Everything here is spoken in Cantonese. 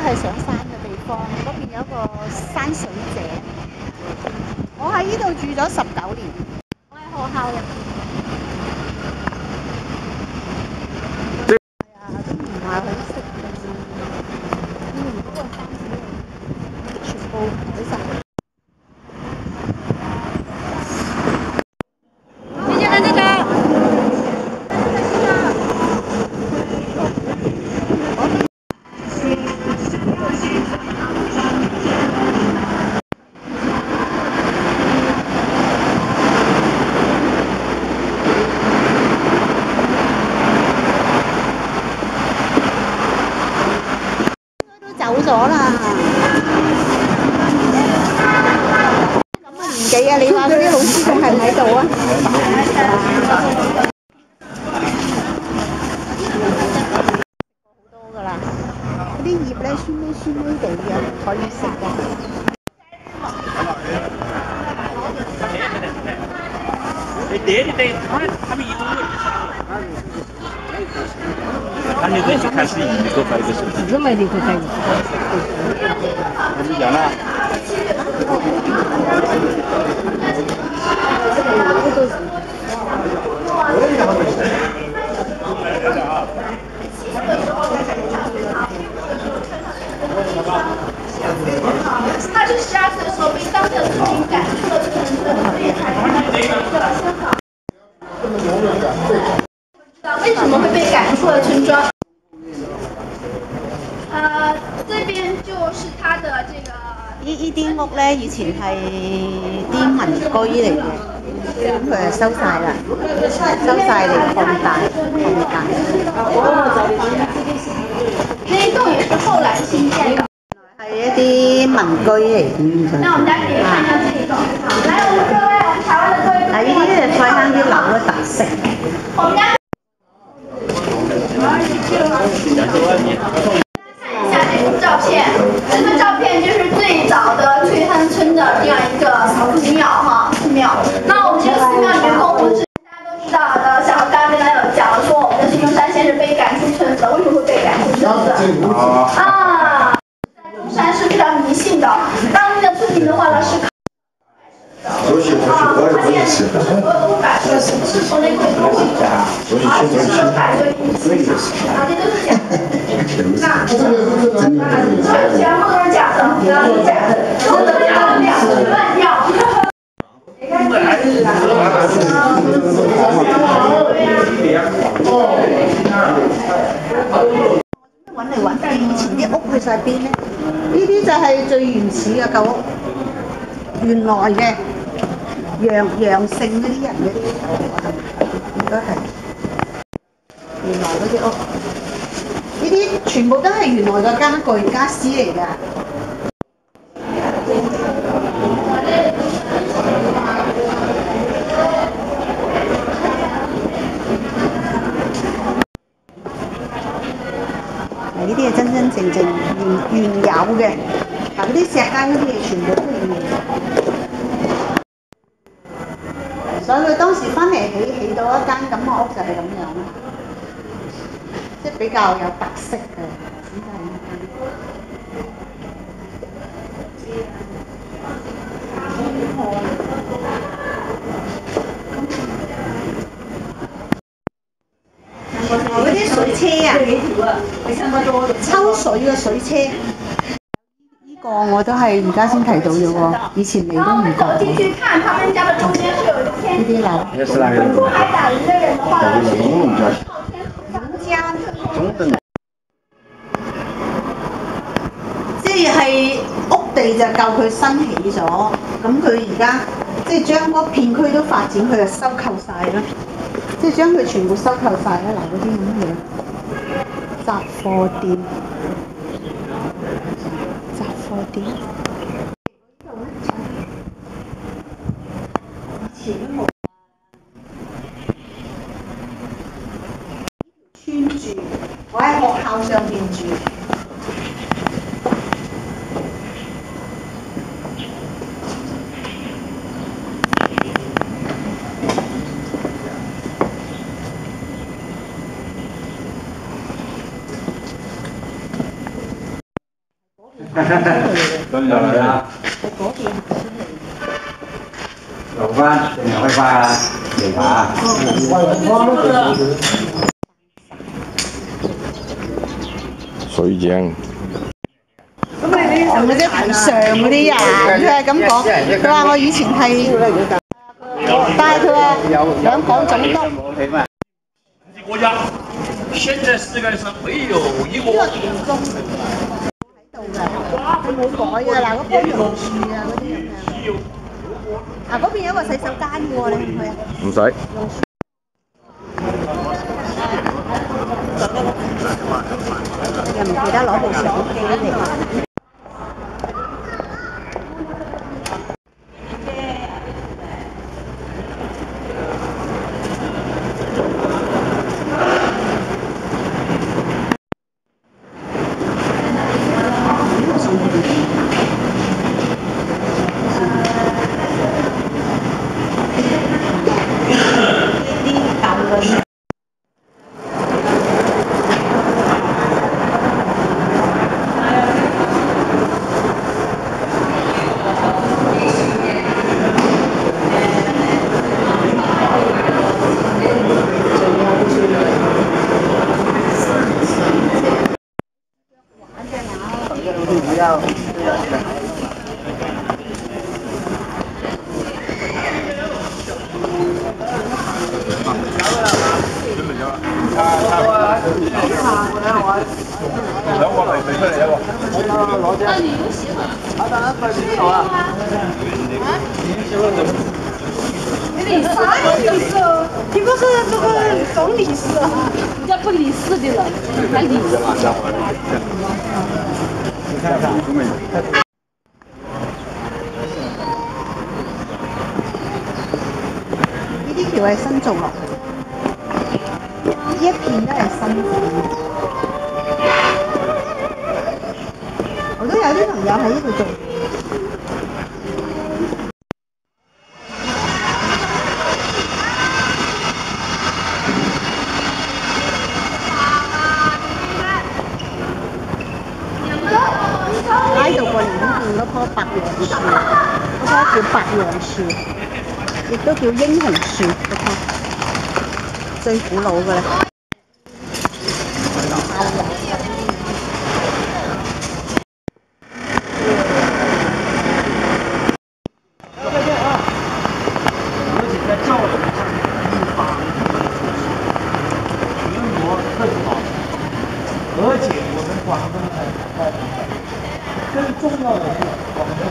係上山嘅地方，嗰邊有一個山水井。我喺呢度住咗19年，我喺學校入邊。係啊，都唔係好識㗎。嗰個山水全部睇晒。走咗啦！咁嘅年紀啊，你話嗰啲老師仲係唔喺度啊？好多㗎啦，嗰啲葉咧酸味酸味地嘅，可以食嘅。他那个就开始一个发一个视频。怎么的就开始？我们讲了。他是12岁的时候被当地的村民赶出了村子，为什么会被赶出了村庄？这边就是他的这个。呢啲屋咧，以前係啲民居嚟嘅，咁佢就收晒啦，收晒嚟擴大。那一棟也是後來新建的。係一啲民居嚟嘅。那我們大家可以看一下這一棟。來，我們各位，我們台灣的各位。嗱，呢啲係菜坑啲樓嘅特色。我們家。看一下這幅照片，這幅照片就是最早的翠亨村的這樣一個寺廟哈，寺廟。那我們這個寺廟裡面供奉是大家都知道的，像剛剛跟大家有講說，我們的孫中山先生被趕出村子，為什麼會被趕出村子？中山是非常迷信的，當地的村民的話呢是。所以我也不认识。是从那块东西啊，是反对意思啊，这都是假的。那全部都是假的，都是假的，都是假的，乱掉。揾嚟揾去，以前啲屋去晒邊咧？呢啲就係最原始嘅舊屋，原來嘅楊姓嗰啲人嗰啲應該係原來嗰啲屋，呢啲全部都係原來嘅家私嚟㗎。呢啲係真真正正原有嘅，嗱嗰啲石階嗰啲嘢全部都係原有。所以佢當時翻嚟起到一間咁嘅屋就係咁樣，即係比較有特色嘅，咁就係呢間。嗰啲水車啊，抽水嘅水車，呢個我都係而家先睇到嘅喎，以前嚟都唔覺。進去看，他們家的中間是有一個天井的。如果還打人的人的話，即係屋地就夠佢新起咗，咁佢而家即係將嗰片區都發展，佢就收購晒啦。即係將佢全部收購晒啦！嗱，嗰啲咁嘅雜貨店，以前都冇村住，我喺學校上邊住。有嚟啦。留翻定係開花啊？嚟下。水井。咁你嗰啲台上嗰啲人，佢係咁講，佢話我以前係，但係佢話兩港總督。国家，现在世界上没有一个。佢冇改嘅嗱，嗰棵榕樹啊嗰啲咁樣。嗱嗰邊有一個洗手間嘅喎，你去唔去啊？唔使。又唔記得攞部相機嚟。你啥意思？你不是这个总理事，人家不理事的了，还理事。呢啲橋係新做落，呢一片都係新整。我都有啲朋友喺呢度做。拉到過年見嗰棵白楊樹，嗰棵叫白楊樹，亦都叫英雄樹嗰棵，最古老嘅啦。而且我们广东才开更重要的是，广东